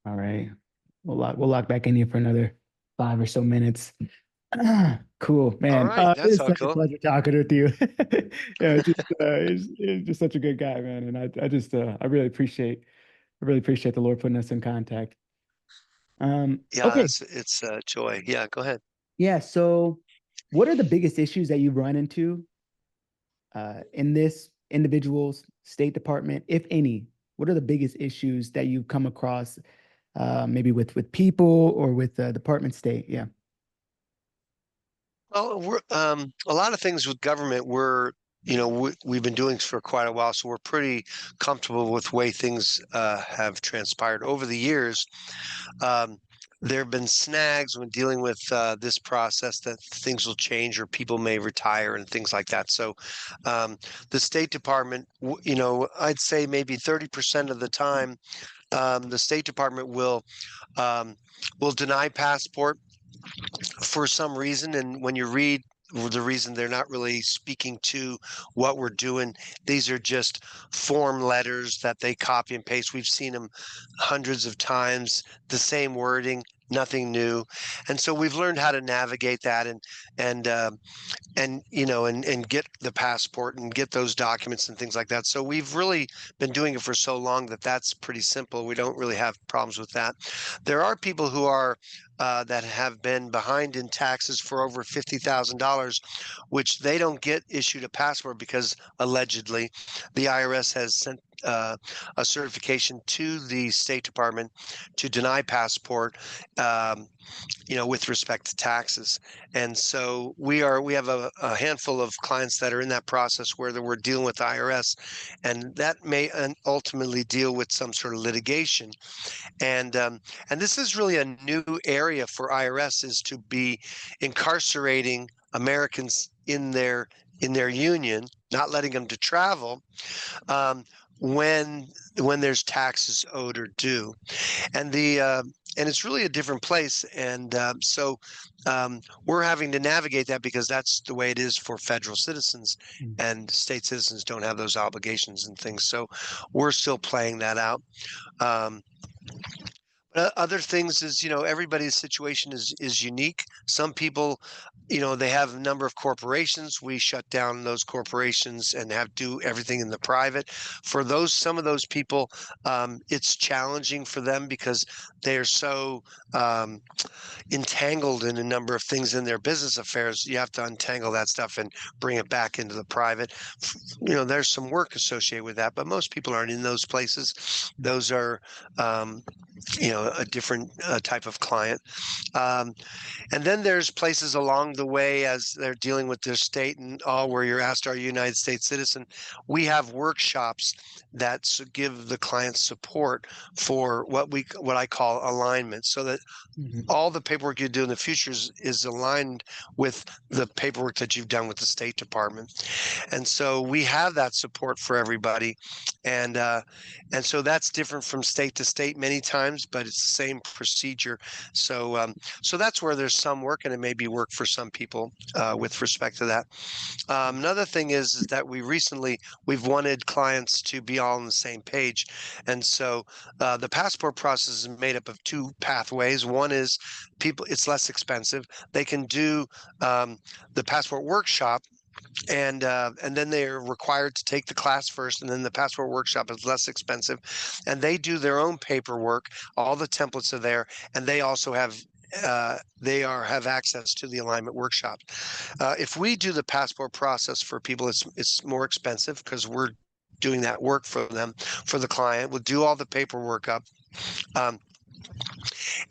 All right. We'll lock back in here for another 5 or so minutes. Cool, All man. right, It that's was all such a cool. pleasure talking with you. Yeah, it's just such a good guy, man. And I really appreciate the Lord putting us in contact. Yeah, Okay. it's joy. Yeah, go ahead. Yeah. So what are the biggest issues that you run into in this individual's State Department, if any? What are the biggest issues that you've come across, maybe with people or with the Department State? Yeah. Well, a lot of things with government. We've been doing for quite a while, so we're pretty comfortable with the way things have transpired over the years. Um, there have been snags when dealing with this process that things will change or people may retire and things like that. So, um, the State Department, I'd say maybe 30% of the time, the State Department um, will deny passport for some reason. And when you read the reason, they're not really speaking to what we're doing. These are just form letters that they copy and paste. We've seen them hundreds of times, the same wording, nothing new. And so we've learned how to navigate that and and get the passport and get those documents and things like that. So we've really been doing it for so long that that's pretty simple. We don't really have problems with that. There are people who are that have been behind in taxes for over $50,000, which they don't get issued a passport because allegedly the IRS has sent a certification to the State Department to deny passport, um, with respect to taxes. And so we have a handful of clients that are in that process where we're dealing with the IRS, and that may ultimately deal with some sort of litigation. And this is really a new area for IRS, is to be incarcerating Americans in their union, not letting them to travel, um, when there's taxes owed or due. And it's really a different place. And we're having to navigate that because that's the way it is for federal citizens, Mm. and state citizens don't have those obligations and things. So we're still playing that out. Um, Other things is, everybody's situation is unique. Some people, they have a number of corporations. We shut down those corporations and have do everything in the private. For some of those people, it's challenging for them because they're so um, entangled in a number of things in their business affairs. You have to untangle that stuff and bring it back into the private. There's some work associated with that, but most people aren't in those places. Those are um, a different type of client. Um, and then there's places along the way as they're dealing with their state and all where you're asked, are you a United States citizen? We have workshops that give the client support for what I call alignment, so that Mhm. all the paperwork you do in the future is aligned with the paperwork that you've done with the State Department. And so we have that support for everybody, and so that's different from state to state many times, but it's the same procedure. So that's where there's some work, and it may be work for some people with respect to that. Another thing is that we've wanted clients to be all on the same page, and so the passport process is made up of two pathways. One is people; it's less expensive. They can do the passport workshop, and then they're required to take the class first, and then the passport workshop is less expensive, and they do their own paperwork. All the templates are there, and they also have access to the alignment workshop. If we do the passport process for people, it's more expensive because we're doing that work for them, for the client. We'll do all the paperwork up, um,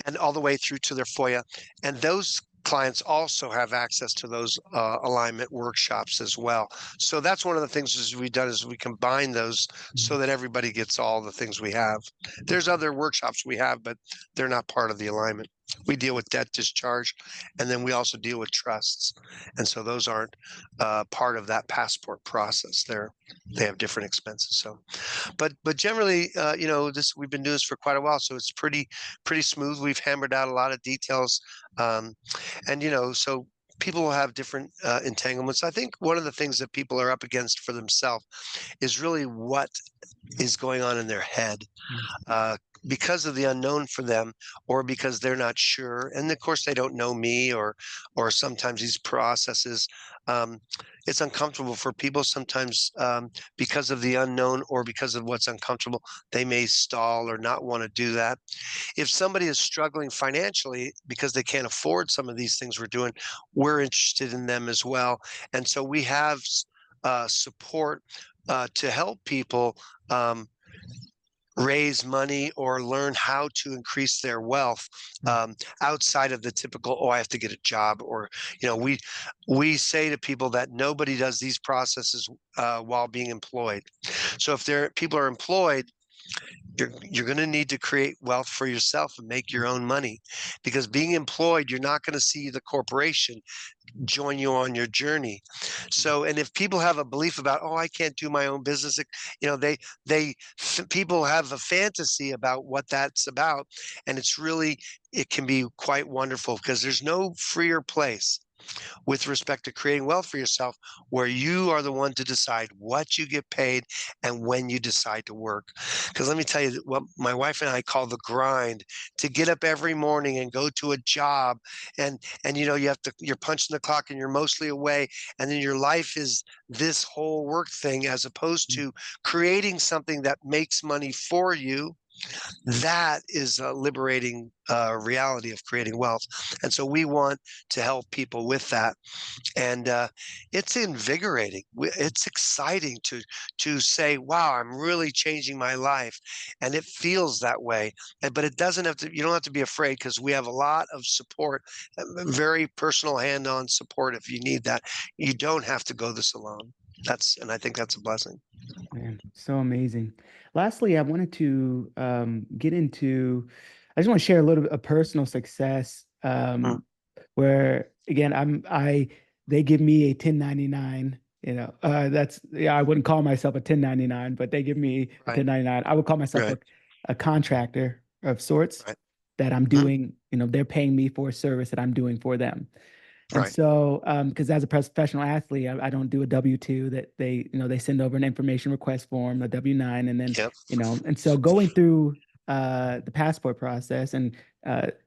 and all the way through to their FOIA. And those clients also have access to those alignment workshops as well. So that's one of the things is we've done is we combine those so Mhm. that everybody gets all the things we have. There's other workshops we have, but they're not part of the alignment. We deal with debt discharge, and then we also deal with trusts, and so those aren't part of that passport process. They have different expenses. So but generally, this we've been doing this for quite a while, so it's pretty smooth. We've hammered out a lot of details, um, and so people will have different entanglements. I think one of the things that people are up against for themselves is really what is going on in their head, Mm, uh, because of the unknown for them, or because they're not sure. And of course, they don't know me, or sometimes these processes. Um, it's uncomfortable for people sometimes, because of the unknown or because of what's uncomfortable. They may stall or not want to do that. If somebody is struggling financially because they can't afford some of these things we're doing, we're interested in them as well. And so we have support to help people um, raise money or learn how to increase their wealth, mm, outside of the typical, oh, I have to get a job. Or, we say to people that nobody does these processes while being employed. So if people are employed, you're going to need to create wealth for yourself and make your own money, because being employed, you're not going to see the corporation join you on your journey. So, and if people have a belief about, oh, I can't do my own business, people have a fantasy about what that's about. And it can be quite wonderful, because there's no freer place with respect to creating wealth for yourself, where you are the one to decide what you get paid and when you decide to work. Because let me tell you what my wife and I call the grind, to get up every morning and go to a job, and you're punching the clock and you're mostly away, and then your life is this whole work thing, as opposed mm. to creating something that makes money for you. That is a liberating reality of creating wealth. And so we want to help people with that. And it's invigorating. It's exciting to say, wow, I'm really changing my life. And it feels that way. But it doesn't have to, you don't have to be afraid, because we have a lot of support, very personal hand-on support if you need that. You don't have to go this alone. And I think that's a blessing. Man, so amazing. Lastly, I wanted to get into, I just want to share a little bit of personal success, Mm, where again, they give me a 1099, that's, yeah, I wouldn't call myself a 1099, but they give me a right, 1099. I would call myself right, a contractor of sorts right, that I'm mm, doing, they're paying me for a service that I'm doing for them. And right. so, because as a professional athlete, I don't do a W-2 that they send over an information request form, a W-9, and then, Yep, and so going through the passport process, and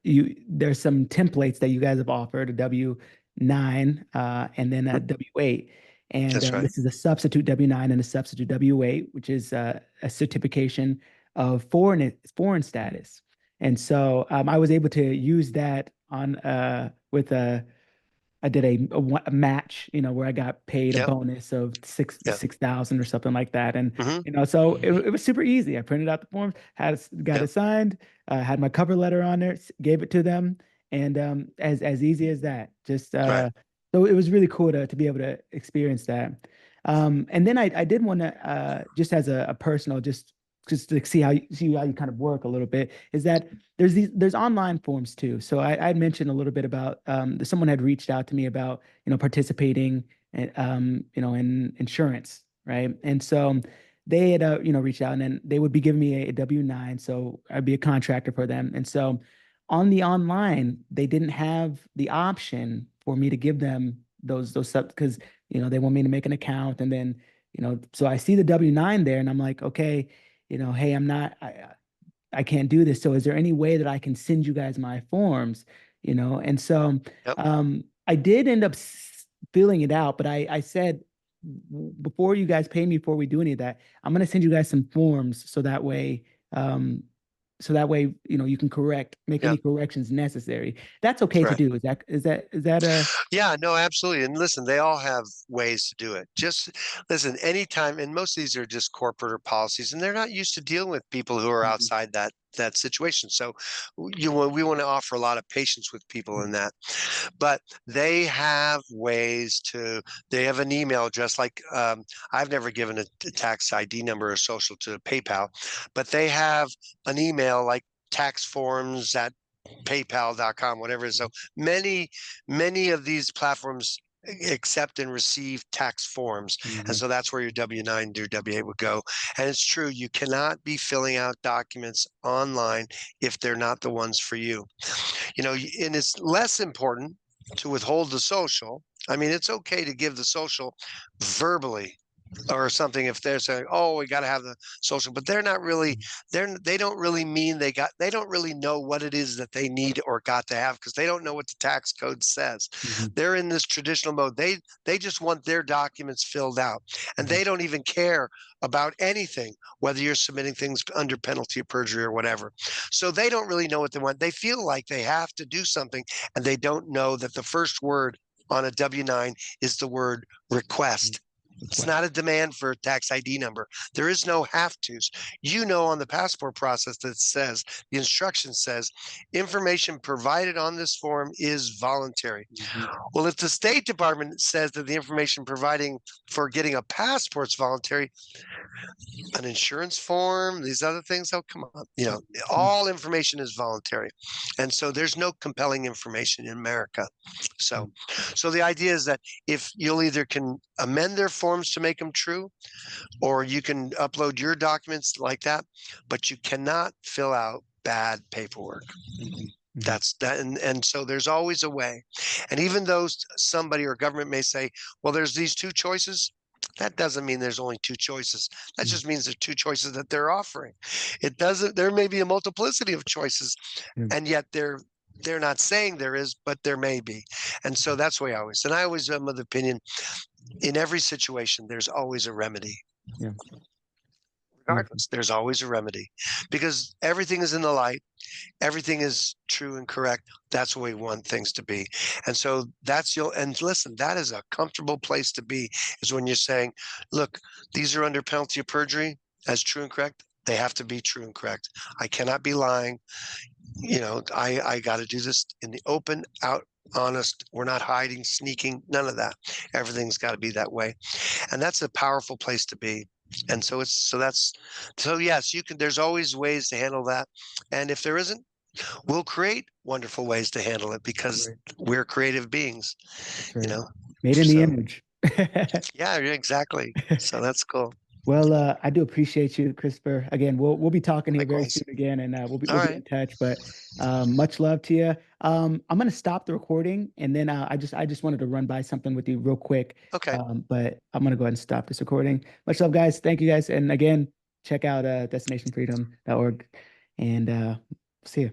there's some templates that you guys have offered, a W-9 and then a mm, W-8. And that's right. this is a substitute W-9 and a substitute W-8, which is a certification of foreign status. And so I was able to use that on with a I did a match, where I got paid a Yep, bonus of yep, 6,000 or something like that, and hmm, so it was super easy. I printed out the forms, got yep, it signed, had my cover letter on there, gave it to them, and as easy as that. Just right. so it was really cool to be able to experience that. And then I did want to just as a personal, just to see how you kind of work a little bit, is that there's online forms too. So I had mentioned a little bit about someone had reached out to me about participating in insurance, right? And so they had reached out, and then they would be giving me a W-9, so I'd be a contractor for them. And so on the online, they didn't have the option for me to give them those sub, because they want me to make an account, and then so I see the W-9 there, and I'm like, okay, hey, I can't do this. So is there any way that I can send you guys my forms? And so Yep. I did end up filling it out, but I said, Before you guys pay me before we do any of that, I'm gonna send you guys some forms um, so that way, you can make any Yep. corrections necessary. That's okay to Right. do. Is that a Yeah, no, absolutely. And listen, they all have ways to do it. Just listen, anytime, and most of these are just corporate or policies, and they're not used to dealing with people who are Mhm, outside that situation. So we want to offer a lot of patience with people in that. But they have an email address, like I've never given a tax ID number or social to PayPal, but they have an email like tax forms at paypal.com, whatever it is. So many, many of these platforms accept and receive tax forms. And mhm, so that's where your W-9, your W-8 would go. And it's true, you cannot be filling out documents online if they're not the ones for you. And it's less important to withhold the social. I mean, it's okay to give the social verbally or something if they're saying, "Oh, we got to have the social," but they're not really they don't really mean they don't really know what it is that they need or got to have because they don't know what the tax code says. Mhm. They're in this traditional mode. They just want their documents filled out, and Mhm. they don't even care about anything, whether you're submitting things under penalty of perjury or whatever. So they don't really know what they want. They feel like they have to do something, and they don't know that the first word on a W-9 is the word request. It's Request. not a demand for a tax ID number. There is no have tos. You know, on the passport process that says, the instruction says, information provided on this form is voluntary. Mhm. Well, if the State Department says that the information providing for getting a passport is voluntary, an insurance form, these other things, oh, come on. You know, Mhm. all information is voluntary. And so there's no compelling information in America. So, Mhm. so the idea is that if you'll either can amend their forms to make them true, or you can upload your documents like that, but you cannot fill out bad paperwork. Mhm. Mhm. That's that, and so there's always a way. And even though somebody or government may say, well, there's these two choices, that doesn't mean there's only two choices. That Mhm. just means there's two choices that they're offering. It doesn't, there may be a multiplicity of choices, Mhm. and yet they're not saying there is, but there may be. And so that's why I always am of the opinion, in every situation, there's always a remedy. Yeah. Beautiful. Regardless, there's always a remedy because everything is in the light, everything is true and correct. That's what we want things to be. And so that's your, and listen, that is a comfortable place to be, is when you're saying, look, these are under penalty of perjury as true and correct. They have to be true and correct. I cannot be lying. You know, I got to do this in the open, out, honest. We're not hiding, sneaking, none of that. Everything's got to be that way. And that's a powerful place to be. And so it's, so that's, so yes, you can, there's always ways to handle that. And if there isn't, we'll create wonderful ways to handle it because Right. we're creative beings, That's you right. know? Made in the So image. yeah, exactly. So that's cool. Well, I do appreciate you, Christopher. Again, we'll be talking here very Likewise. soon again, and All we'll be right. in touch. But much love to you. I'm gonna stop the recording, and then I just wanted to run by something with you real quick. Okay. But I'm gonna go ahead and stop this recording. Much love, guys. Thank you, guys, and again, check out destinationfreedom.org, and see you.